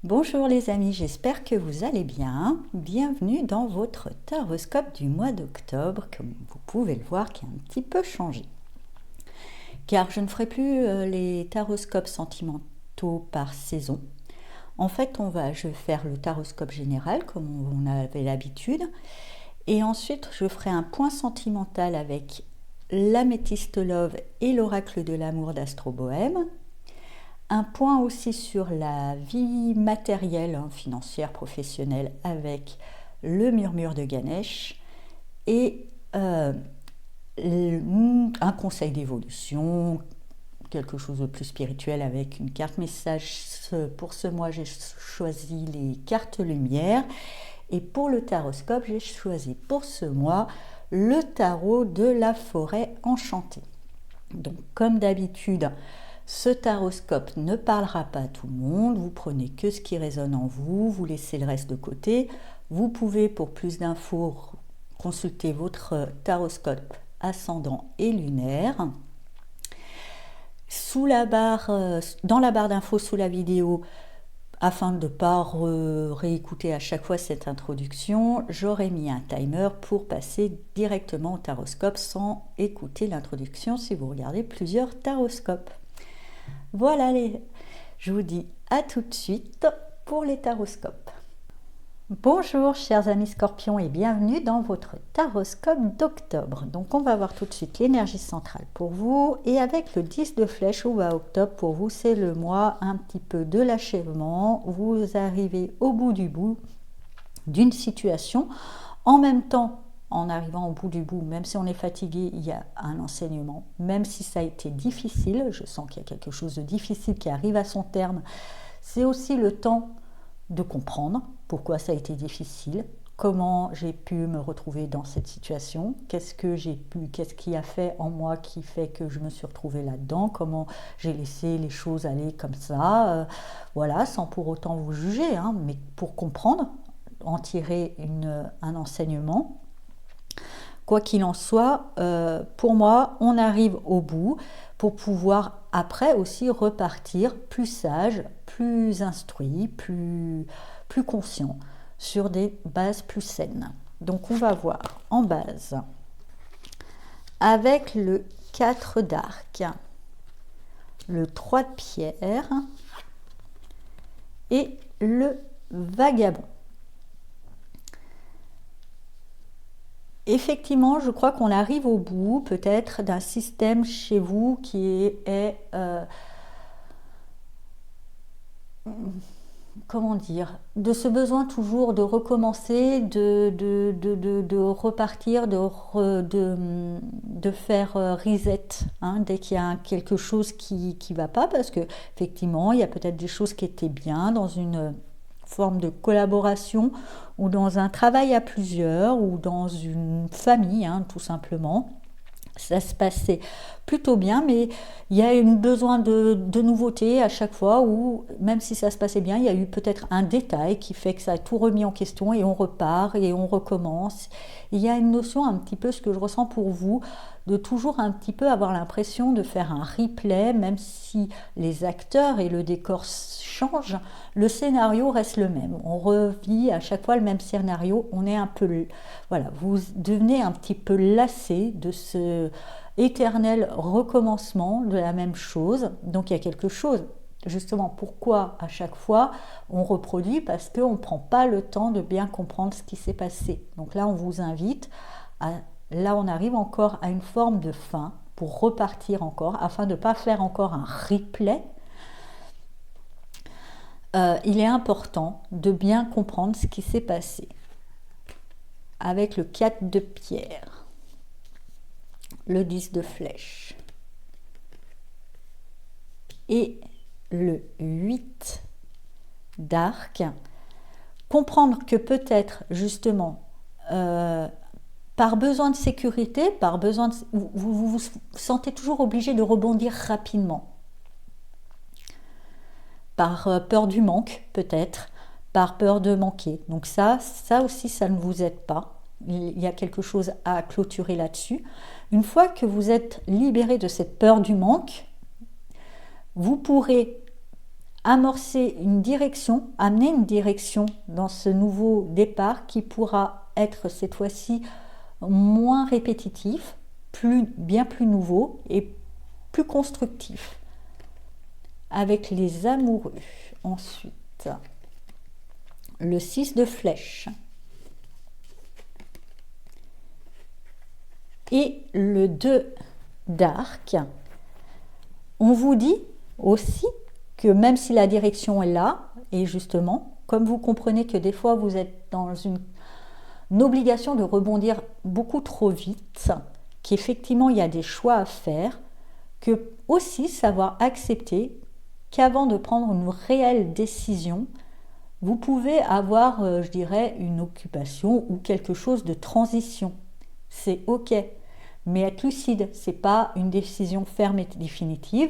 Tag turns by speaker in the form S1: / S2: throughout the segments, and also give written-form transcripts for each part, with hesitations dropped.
S1: Bonjour les amis, j'espère que vous allez bien. Bienvenue dans votre taroscope du mois d'octobre, comme vous pouvez le voir, qui a un petit peu changé. Car je ne ferai plus les taroscopes sentimentaux par saison. En fait, je vais faire le taroscope général, comme on avait l'habitude. Et ensuite, je ferai un point sentimental avec l'améthyste love et l'oracle de l'amour d'Astro Bohème. Un point aussi sur la vie matérielle, financière, professionnelle avec le murmure de Ganesh et un conseil d'évolution, quelque chose de plus spirituel avec une carte message. Pour ce mois, j'ai choisi les cartes lumière et pour le taroscope, j'ai choisi pour ce mois le tarot de la forêt enchantée. Donc comme d'habitude, ce taroscope ne parlera pas à tout le monde, vous prenez que ce qui résonne en vous, vous laissez le reste de côté. Vous pouvez, pour plus d'infos, consulter votre taroscope ascendant et lunaire. Dans la barre d'infos sous la vidéo, afin de ne pas réécouter à chaque fois cette introduction, j'aurais mis un timer pour passer directement au taroscope sans écouter l'introduction si vous regardez plusieurs taroscopes. Voilà, je vous dis à tout de suite pour les taroscopes. Bonjour chers amis scorpions et bienvenue dans votre taroscope d'octobre. Donc on va voir tout de suite l'énergie centrale pour vous et avec le 10 de flèche où va octobre pour vous, c'est le mois un petit peu de l'achèvement. Vous arrivez au bout du bout d'une situation. En même temps, en arrivant au bout du bout, même si on est fatigué, il y a un enseignement. Même si ça a été difficile, je sens qu'il y a quelque chose de difficile qui arrive à son terme, c'est aussi le temps de comprendre pourquoi ça a été difficile, comment j'ai pu me retrouver dans cette situation, qu'est-ce qui a fait en moi qui fait que je me suis retrouvée là-dedans, comment j'ai laissé les choses aller comme ça, voilà, sans pour autant vous juger, mais pour comprendre, en tirer un enseignement. Quoi qu'il en soit, pour moi, on arrive au bout pour pouvoir après aussi repartir plus sage, plus instruit, plus conscient, sur des bases plus saines. Donc on va voir en base avec le 4 d'arc, le 3 de pierre et le vagabond. Effectivement, je crois qu'on arrive au bout peut-être d'un système chez vous qui est comment dire, de ce besoin toujours de recommencer, de repartir, de faire reset, dès qu'il y a quelque chose qui ne va pas, parce que effectivement, il y a peut-être des choses qui étaient bien dans une forme de collaboration ou dans un travail à plusieurs ou dans une famille, tout simplement. Ça se passait plutôt bien, mais il y a eu besoin de nouveautés à chaque fois, où même si ça se passait bien, il y a eu peut-être un détail qui fait que ça a tout remis en question et on repart et on recommence. Il y a une notion un petit peu, ce que je ressens pour vous, de toujours un petit peu avoir l'impression de faire un replay, même si les acteurs et le décor changent, le scénario reste le même. On revit à chaque fois le même scénario, on est un peu... Voilà, vous devenez un petit peu lassé de ce éternel recommencement de la même chose. Donc il y a quelque chose, justement, pourquoi à chaque fois on reproduit, parce qu'on ne prend pas le temps de bien comprendre ce qui s'est passé. Donc là, on vous invite à... Là, on arrive encore à une forme de fin pour repartir encore, afin de ne pas faire encore un replay. Il est important de bien comprendre ce qui s'est passé. Avec le 4 de pierre, le 10 de flèche et le 8 d'arc, comprendre que peut-être justement par besoin de sécurité, vous vous sentez toujours obligé de rebondir rapidement. Par peur du manque peut-être, par peur de manquer. Donc ça aussi, ça ne vous aide pas. Il y a quelque chose à clôturer là-dessus. Une fois que vous êtes libéré de cette peur du manque, vous pourrez amorcer une direction, amener une direction dans ce nouveau départ qui pourra être cette fois-ci moins répétitif, bien plus nouveau et plus constructif. Avec les amoureux, ensuite, le 6 de flèche et le 2 d'arc. On vous dit aussi que même si la direction est là, et justement, comme vous comprenez que des fois vous êtes dans une obligation de rebondir beaucoup trop vite, qu'effectivement il y a des choix à faire, que aussi savoir accepter qu'avant de prendre une réelle décision, vous pouvez avoir, je dirais, une occupation ou quelque chose de transition. C'est ok, mais être lucide, c'est pas une décision ferme et définitive.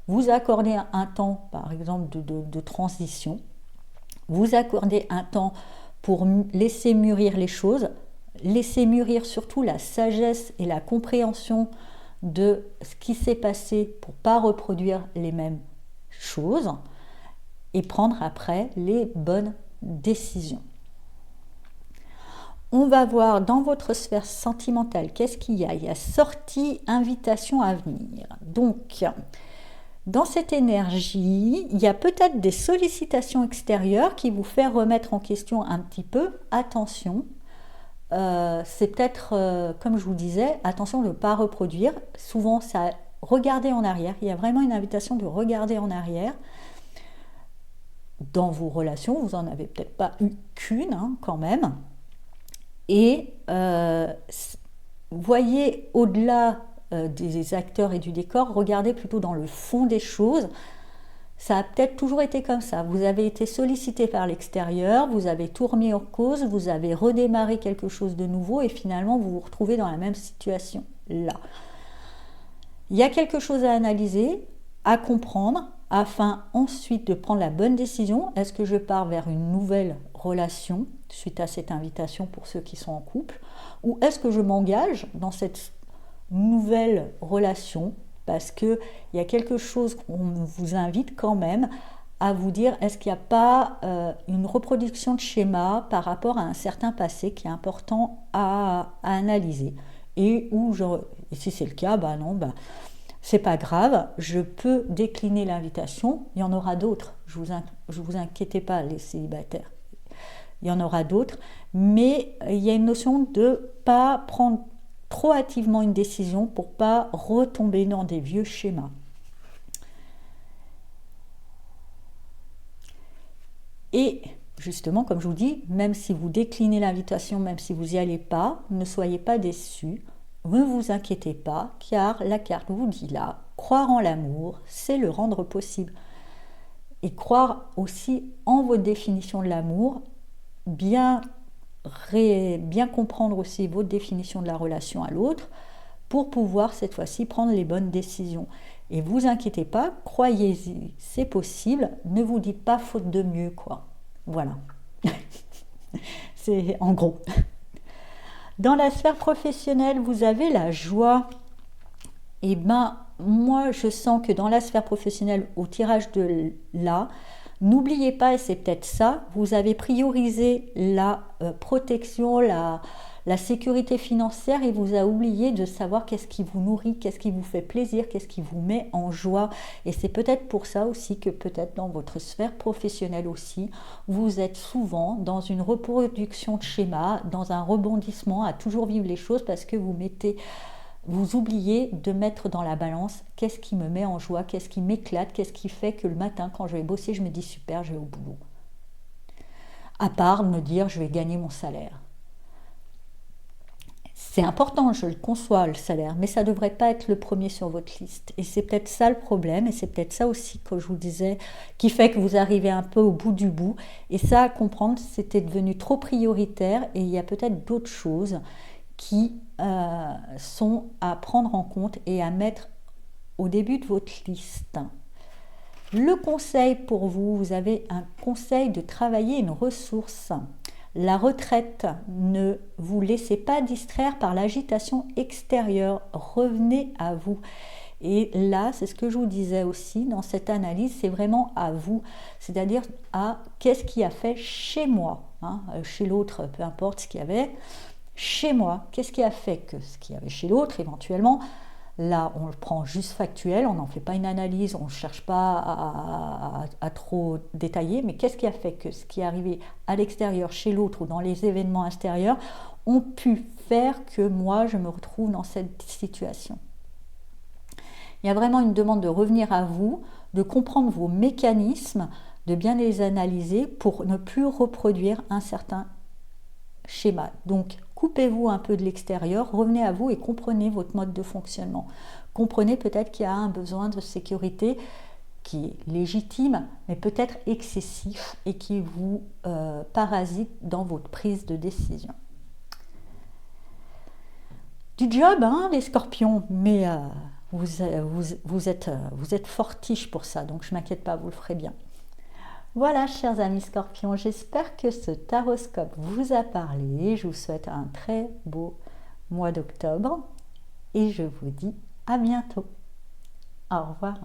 S1: Vous accordez un temps, par exemple, de transition. Vous accordez un temps pour laisser mûrir les choses, laisser mûrir surtout la sagesse et la compréhension de ce qui s'est passé pour ne pas reproduire les mêmes choses et prendre après les bonnes décisions. On va voir dans votre sphère sentimentale, qu'est-ce qu'il y a ? Il y a sortie, invitation à venir. Donc, dans cette énergie, il y a peut-être des sollicitations extérieures qui vous font remettre en question un petit peu. Attention, c'est peut-être, comme je vous disais, attention de ne pas reproduire. Souvent, ça regarder en arrière. Il y a vraiment une invitation de regarder en arrière. Dans vos relations, vous n'en avez peut-être pas eu qu'une quand même. Et voyez au-delà des acteurs et du décor, regardez plutôt dans le fond des choses. Ça a peut-être toujours été comme ça. Vous avez été sollicité par l'extérieur, vous avez tout remis en cause, vous avez redémarré quelque chose de nouveau et finalement vous vous retrouvez dans la même situation là. Il y a quelque chose à analyser, à comprendre, afin ensuite de prendre la bonne décision. Est-ce que je pars vers une nouvelle relation suite à cette invitation pour ceux qui sont en couple, ou est-ce que je m'engage dans cette nouvelle relation parce qu'il y a quelque chose qu'on vous invite quand même à vous dire, est-ce qu'il n'y a pas une reproduction de schéma par rapport à un certain passé qui est important à analyser, et où si c'est le cas, c'est pas grave, je peux décliner l'invitation, il y en aura d'autres, je vous inquiétez pas les célibataires, il y en aura d'autres, mais il y a une notion de pas prendre trop hâtivement une décision pour pas retomber dans des vieux schémas. Et justement, comme je vous dis, même si vous déclinez l'invitation, même si vous n'y allez pas, ne soyez pas déçus, ne vous inquiétez pas, car la carte vous dit là, croire en l'amour, c'est le rendre possible. Et croire aussi en votre définition de l'amour, bien comprendre aussi votre définition de la relation à l'autre, pour pouvoir cette fois-ci prendre les bonnes décisions. Et vous inquiétez pas, croyez-y, c'est possible, ne vous dites pas faute de mieux, quoi. Voilà. C'est en gros. Dans la sphère professionnelle, vous avez la joie. Et moi, je sens que dans la sphère professionnelle, au tirage de là, n'oubliez pas, et c'est peut-être ça, vous avez priorisé la protection, la sécurité financière, et vous avez oublié de savoir qu'est-ce qui vous nourrit, qu'est-ce qui vous fait plaisir, qu'est-ce qui vous met en joie. Et c'est peut-être pour ça aussi que peut-être dans votre sphère professionnelle aussi, vous êtes souvent dans une reproduction de schéma, dans un rebondissement à toujours vivre les choses parce que vous oubliez de mettre dans la balance qu'est-ce qui me met en joie, qu'est-ce qui m'éclate, qu'est-ce qui fait que le matin, quand je vais bosser, je me dis super, je vais au boulot. À part me dire je vais gagner mon salaire. C'est important, je le conçois, le salaire, mais ça ne devrait pas être le premier sur votre liste. Et c'est peut-être ça le problème, et c'est peut-être ça aussi, comme je vous disais, qui fait que vous arrivez un peu au bout du bout. Et ça, à comprendre, c'était devenu trop prioritaire, et il y a peut-être d'autres choses qui sont à prendre en compte et à mettre au début de votre liste. Le conseil pour vous, vous avez un conseil de travailler une ressource. La retraite, ne vous laissez pas distraire par l'agitation extérieure, revenez à vous. Et là, c'est ce que je vous disais aussi dans cette analyse, c'est vraiment à vous, c'est-à-dire à qu'est-ce qui a fait chez moi, hein, chez l'autre, peu importe ce qu'il y avait, chez moi, qu'est-ce qui a fait que ce qu'il y avait chez l'autre éventuellement. Là, on le prend juste factuel, on n'en fait pas une analyse, on ne cherche pas à trop détailler, mais qu'est-ce qui a fait que ce qui est arrivé à l'extérieur, chez l'autre ou dans les événements extérieurs, ont pu faire que moi, je me retrouve dans cette situation. Il y a vraiment une demande de revenir à vous, de comprendre vos mécanismes, de bien les analyser pour ne plus reproduire un certain schéma. Donc, coupez-vous un peu de l'extérieur, revenez à vous et comprenez votre mode de fonctionnement. Comprenez peut-être qu'il y a un besoin de sécurité qui est légitime, mais peut-être excessif et qui vous parasite dans votre prise de décision. Du job, hein, les scorpions, mais vous êtes fortiche pour ça, donc je ne m'inquiète pas, vous le ferez bien. Voilà, chers amis scorpions, j'espère que ce taroscope vous a parlé. Je vous souhaite un très beau mois d'octobre et je vous dis à bientôt. Au revoir.